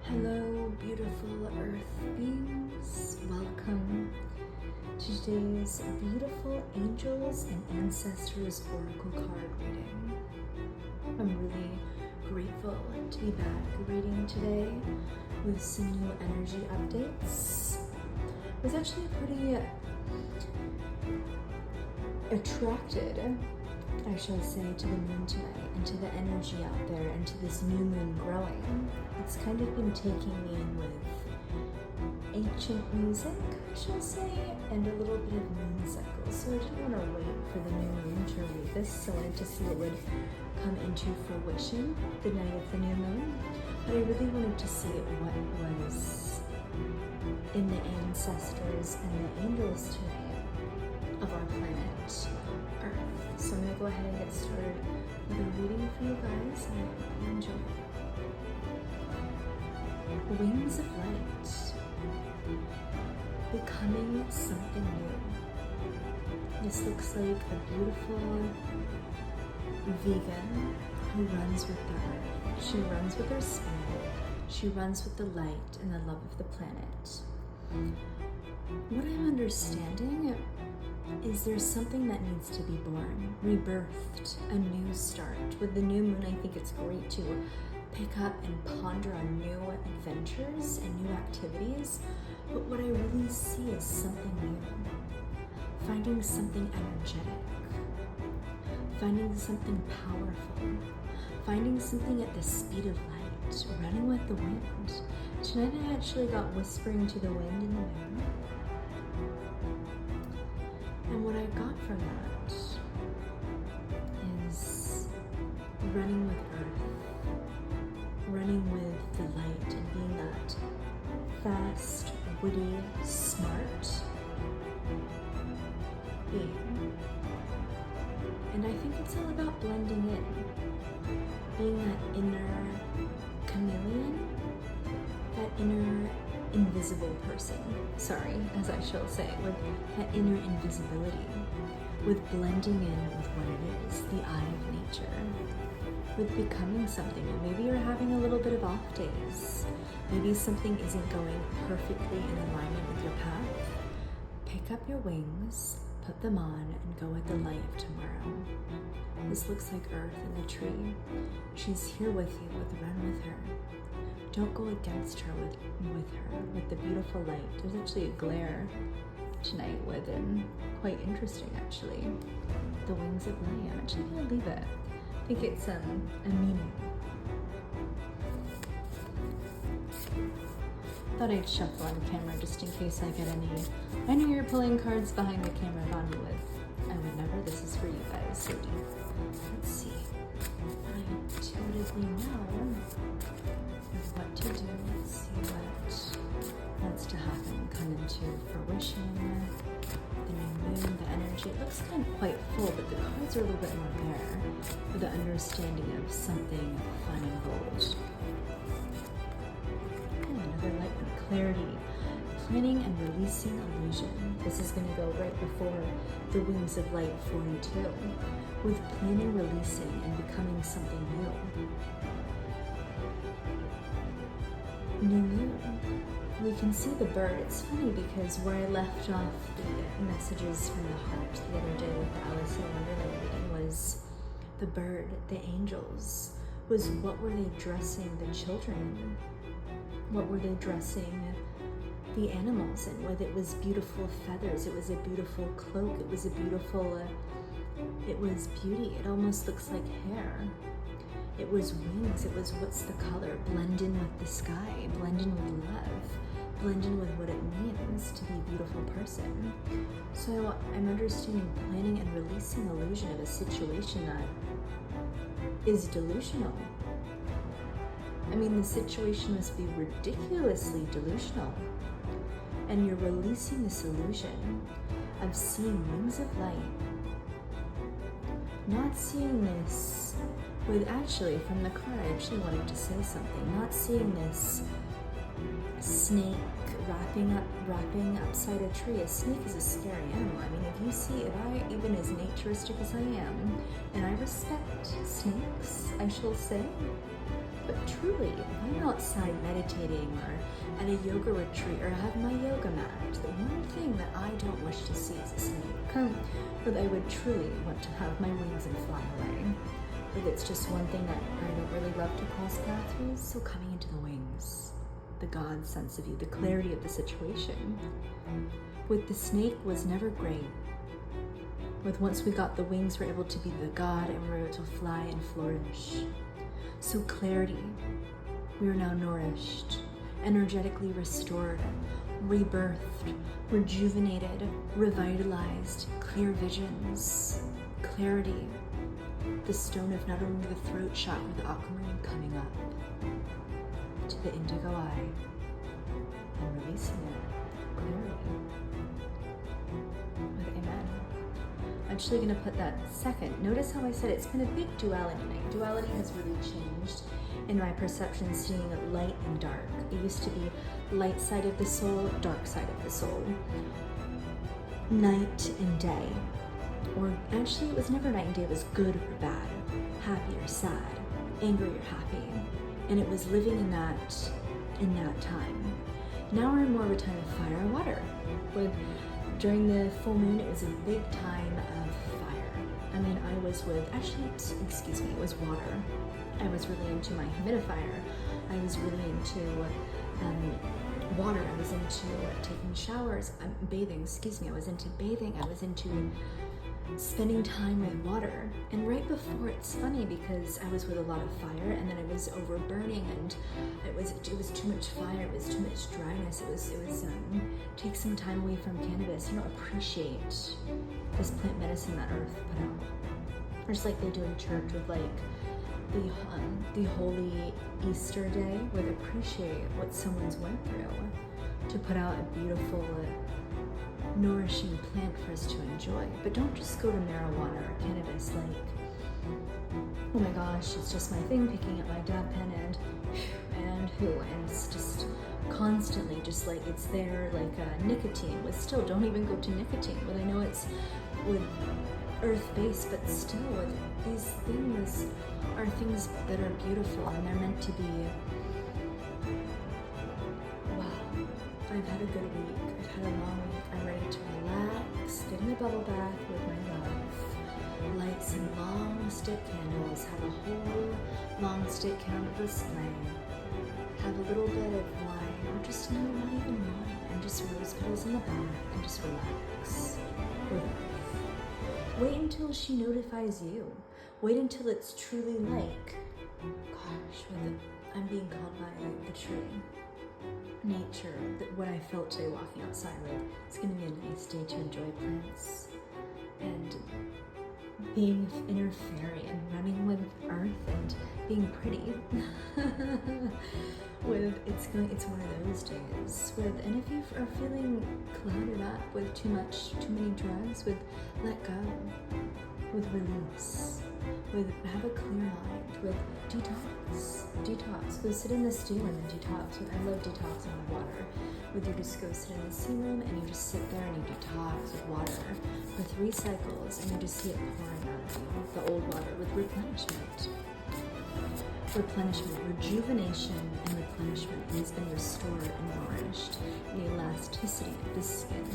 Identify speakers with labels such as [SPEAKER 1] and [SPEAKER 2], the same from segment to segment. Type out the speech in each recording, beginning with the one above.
[SPEAKER 1] Hello, beautiful earth beings. Welcome to today's beautiful angels and ancestors oracle card reading. I'm really grateful to be back reading today with some new energy updates. I was actually pretty attracted, I shall say, to the moon tonight and to the energy out there and to this new moon growing. It's kind of been taking me in with ancient music, I shall say, and a little bit of moon cycles. So I didn't want to wait for the new moon to read this, so I wanted to see what would come into fruition the night of the new moon. But I really wanted to see what was in the ancestors and the angels tonight of our planet Earth. So I'm going to go ahead and get started with a reading for you guys, and I hope you enjoy. Wings of light, becoming something new. This looks like a beautiful vegan who runs with the earth. She runs with her spirit. She runs with the light and the love of the planet. What I'm understanding is there's something that needs to be born, rebirthed, a new start. With the new moon, I think it's great to pick up and ponder on new adventures and new activities. But what I really see is something new. Finding something energetic. Finding something powerful. Finding something at the speed of light. Running with the wind. Tonight I actually got whispering to the wind in the mirror. And what I got from that is running with earth, running with the light, and being that fast, witty, smart being. And I think it's all about blending in, being that inner chameleon, that inner invisible person, as I shall say, with that inner invisibility, with blending in with what it is, the eye of nature, with becoming something new. Maybe you're having a little bit of off days. Maybe something isn't going perfectly in alignment with your path. Pick up your wings, put them on, and go with the light of tomorrow. This looks like Earth in the tree. She's here with you, run with her. Don't go against her with the beautiful light. There's actually a glare tonight with him. Quite interesting, actually. The wings of light. I'm actually gonna leave it. I think it's a meaning. Thought I'd shuffle on camera just in case I get any. I know you're pulling cards behind the camera on me with. I would never. This is for you guys, so deep. Let's see. I intuitively know what to do. Let's see what wants to happen, come into fruition. The new moon, the energy. It looks kind of quite full, but the cards are a little bit more there with the understanding of something fun and bold. Another light one. Clarity. Planning and releasing illusion. This is going to go right before the wings of light 42. With planning, releasing, and becoming something new. New moon. We can see the bird. It's funny because where I left off the messages from the heart the other day with the Alice in Wonderland reading was the bird, the angels, was what were they dressing the children in? What were they dressing the animals in? Whether it was beautiful feathers, it was a beautiful cloak, it was a beautiful, it was beauty. It almost looks like hair. It was wings, it was what's the color, blend in with the sky, blend in with love, blend in with what it means to be a beautiful person. So I'm understanding planning and releasing illusion of a situation that is delusional. I mean, the situation must be ridiculously delusional. And you're releasing this illusion of seeing wings of light, not seeing this with actually from the card, I actually wanted to say something. Not seeing this snake wrapping upside a tree. A snake is a scary animal. I mean, if I, even as naturistic as I am, and I respect snakes, I shall say, but truly, if I'm outside meditating or at a yoga retreat or have my yoga mat, the one thing that I don't wish to see is a snake. But I would truly want to have my wings and fly away. But it's just one thing that I don't really love to cross paths with. So coming into the wings, the God sense of you, the clarity of the situation. With the snake was never great. With once we got the wings, we're able to be the God and we're able to fly and flourish. So clarity, we are now nourished, energetically restored, rebirthed, rejuvenated, revitalized, clear visions, clarity, the stone of not only the throat chakra, the aquamarine coming up to the indigo eye and releasing it, clarity, with amen. I'm actually going to put that second. Notice how I said it's been a big duality night. Duality has really changed in my perception, seeing light and dark. It used to be light side of the soul, dark side of the soul. Night and day. Or actually it was never night and day, it was good or bad, happy or sad, angry or happy. And it was living in that time. Now we're in more of a time of fire and water. During the full moon, it was a big time of fire. I mean, I was with, it was water. I was really into my humidifier. I was really into water. I was into taking showers, bathing, I was into bathing. I was into spending time with water. And right before, it's funny because I was with a lot of fire and then I was overburning and it was too much fire, it was too much dryness, it was take some time away from cannabis, appreciate this plant medicine that earth put out. Just like they do in church with like the holy Easter day, where they appreciate what someone's went through to put out a beautiful nourishing plant for us to enjoy. But don't just go to marijuana or cannabis like, oh my gosh, it's just my thing, picking up my dab pen and it's just constantly just like it's there, like nicotine. With still, don't even go to nicotine. But I know it's with earth-based, but still with these things are things that are beautiful and they're meant to be. Wow, I've had a good week. I've had a long week. I'm ready to relax, get in the bubble bath with my love, light some long stick candles, have a whole long stick candle display, have a little bit of wine, or just not even wine, and just rose petals in the bath, and just relax with earth. Wait until she notifies you. Wait until it's truly like, gosh, I'm being called by the tree. Nature, what I felt today walking outside with. It's going to be a nice day to enjoy plants and being inner fairy and running with earth and being pretty. It's one of those days and if you are feeling clouded up with too many drugs, let go, with release, have a clear mind, with detox. Go sit in the steam room and detox. I love detoxing with water. You just go sit in the steam room and you just sit there and you detox with water for 3 cycles and you just see it pouring out of you, the old water, with replenishment. Rejuvenation and replenishment has been restored and nourished. The elasticity of the skin.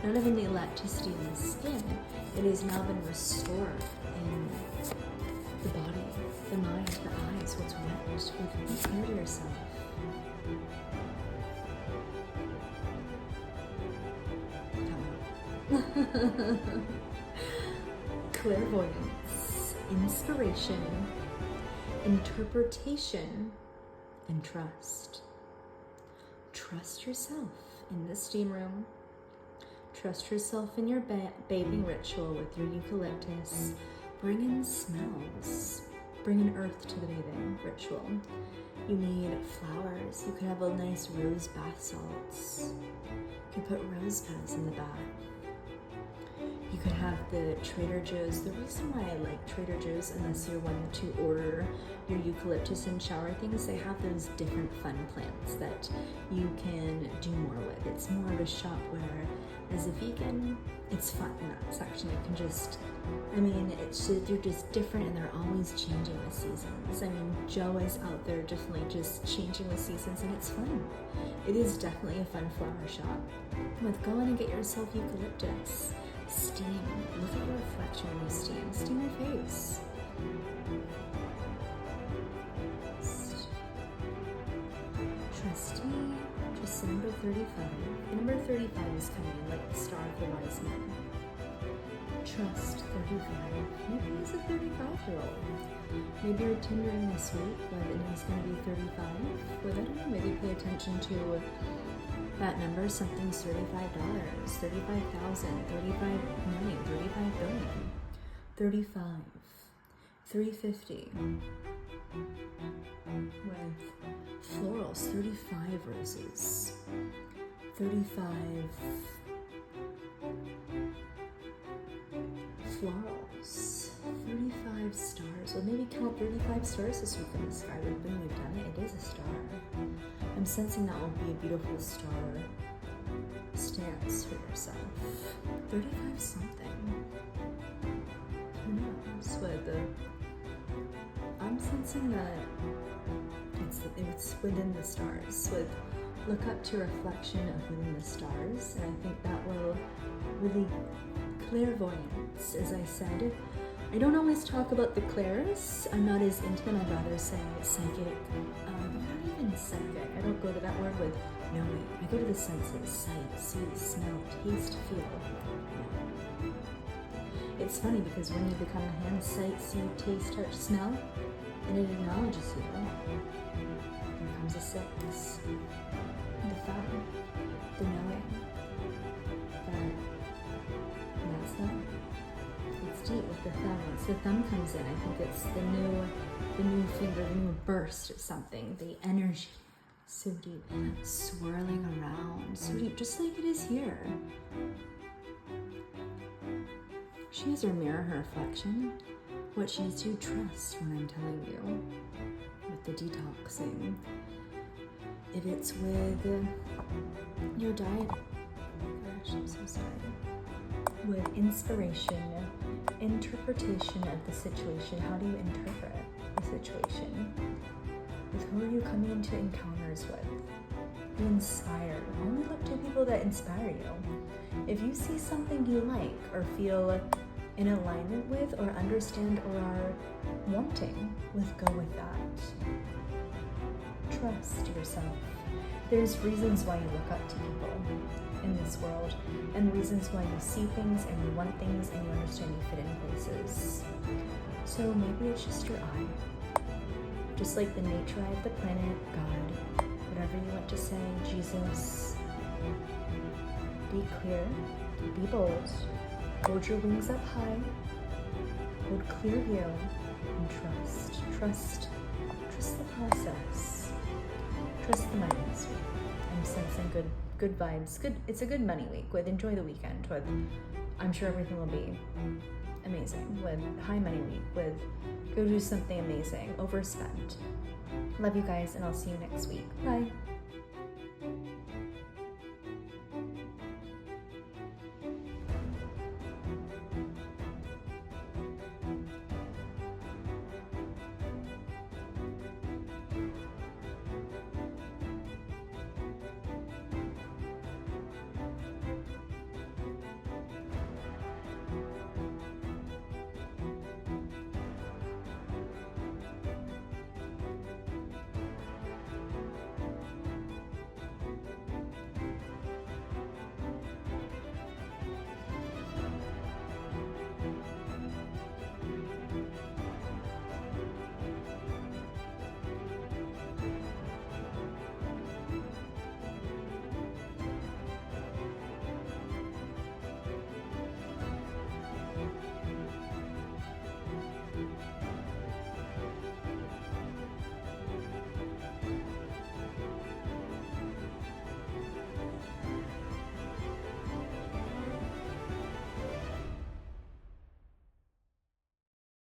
[SPEAKER 1] Not even the elasticity in the skin, it has now been restored in the body, the mind, the eyes, what's wet, with care to yourself. Clairvoyance, inspiration, interpretation, and trust. Trust yourself in the steam room. Trust yourself in your bathing ritual with your eucalyptus. Bring in smells. Bring in earth to the bathing ritual. You need flowers. You could have a nice rose bath salts. You can put rose petals in the bath. You could have the Trader Joe's. The reason why I like Trader Joe's, unless you're one to order your eucalyptus and shower things, they have those different fun plants that you can do more with. It's more of a shop where, as a vegan, it's fun in that section. You can just, they're just different and they're always changing with seasons. Joe is out there definitely just changing with seasons, and it's fun. It is definitely a fun flower shop. Go in and get yourself eucalyptus. Steam. Look at your reflection when you steam. Steam your face. Trust me. Just number 35. Number 35 is coming in like the star of the wise men. Trust 35. Maybe he's a 35-year-old. Maybe you're Tindering this week, but he's going to be 35. But I don't know, maybe pay attention to that number. Something's $35, 35,000, 35 million, 35 billion, 35, 350 with florals, 35 roses, 35 florals, 35 stars. Well, maybe count 35 stars this week in the sky. When we've done it, it is a star. I'm sensing that will be a beautiful star stance for yourself. 35 something. Who knows? I'm sensing that it's within the stars. Look up to reflection of within the stars, and I think that will really clairvoyance, as I said. I don't always talk about the clairs. I'm not as into them. I'd rather say psychic. Not even psychic. I don't go to that word with knowing. I go to the senses: sight, see, smell, taste, feel. Yeah. It's funny because when you become a hand, sight, see, taste, touch, smell, and it acknowledges you. Here comes a 6. The thumb, the knowing. That's them. It's deep with the thumb. Once the thumb comes in, I think it's the new finger, the new burst of something, the energy. So deep, swirling around, so deep, just like it is here. She has her mirror, her reflection. What she needs to trust when I'm telling you with the detoxing. If it's with your diet, gosh, I'm so sorry. With inspiration, interpretation of the situation. How do you interpret the situation? With who are you coming into encounters with? Be inspired. Only look to people that inspire you. If you see something you like or feel in alignment with or understand or are wanting with, go with that. Trust yourself. There's reasons why you look up to people in this world, and reasons why you see things and you want things and you understand you fit in places. So maybe it's just your eye. Just like the nature eye of the planet, God, whatever you want to say, Jesus. Be clear, be bold, hold your wings up high, hold clear view, and trust. Trust the process. Trust the money this week. I'm sensing good vibes. It's a good money week. Enjoy the weekend. I'm sure everything will be amazing. With high money week. Go do something amazing. Overspend. Love you guys, and I'll see you next week. Bye.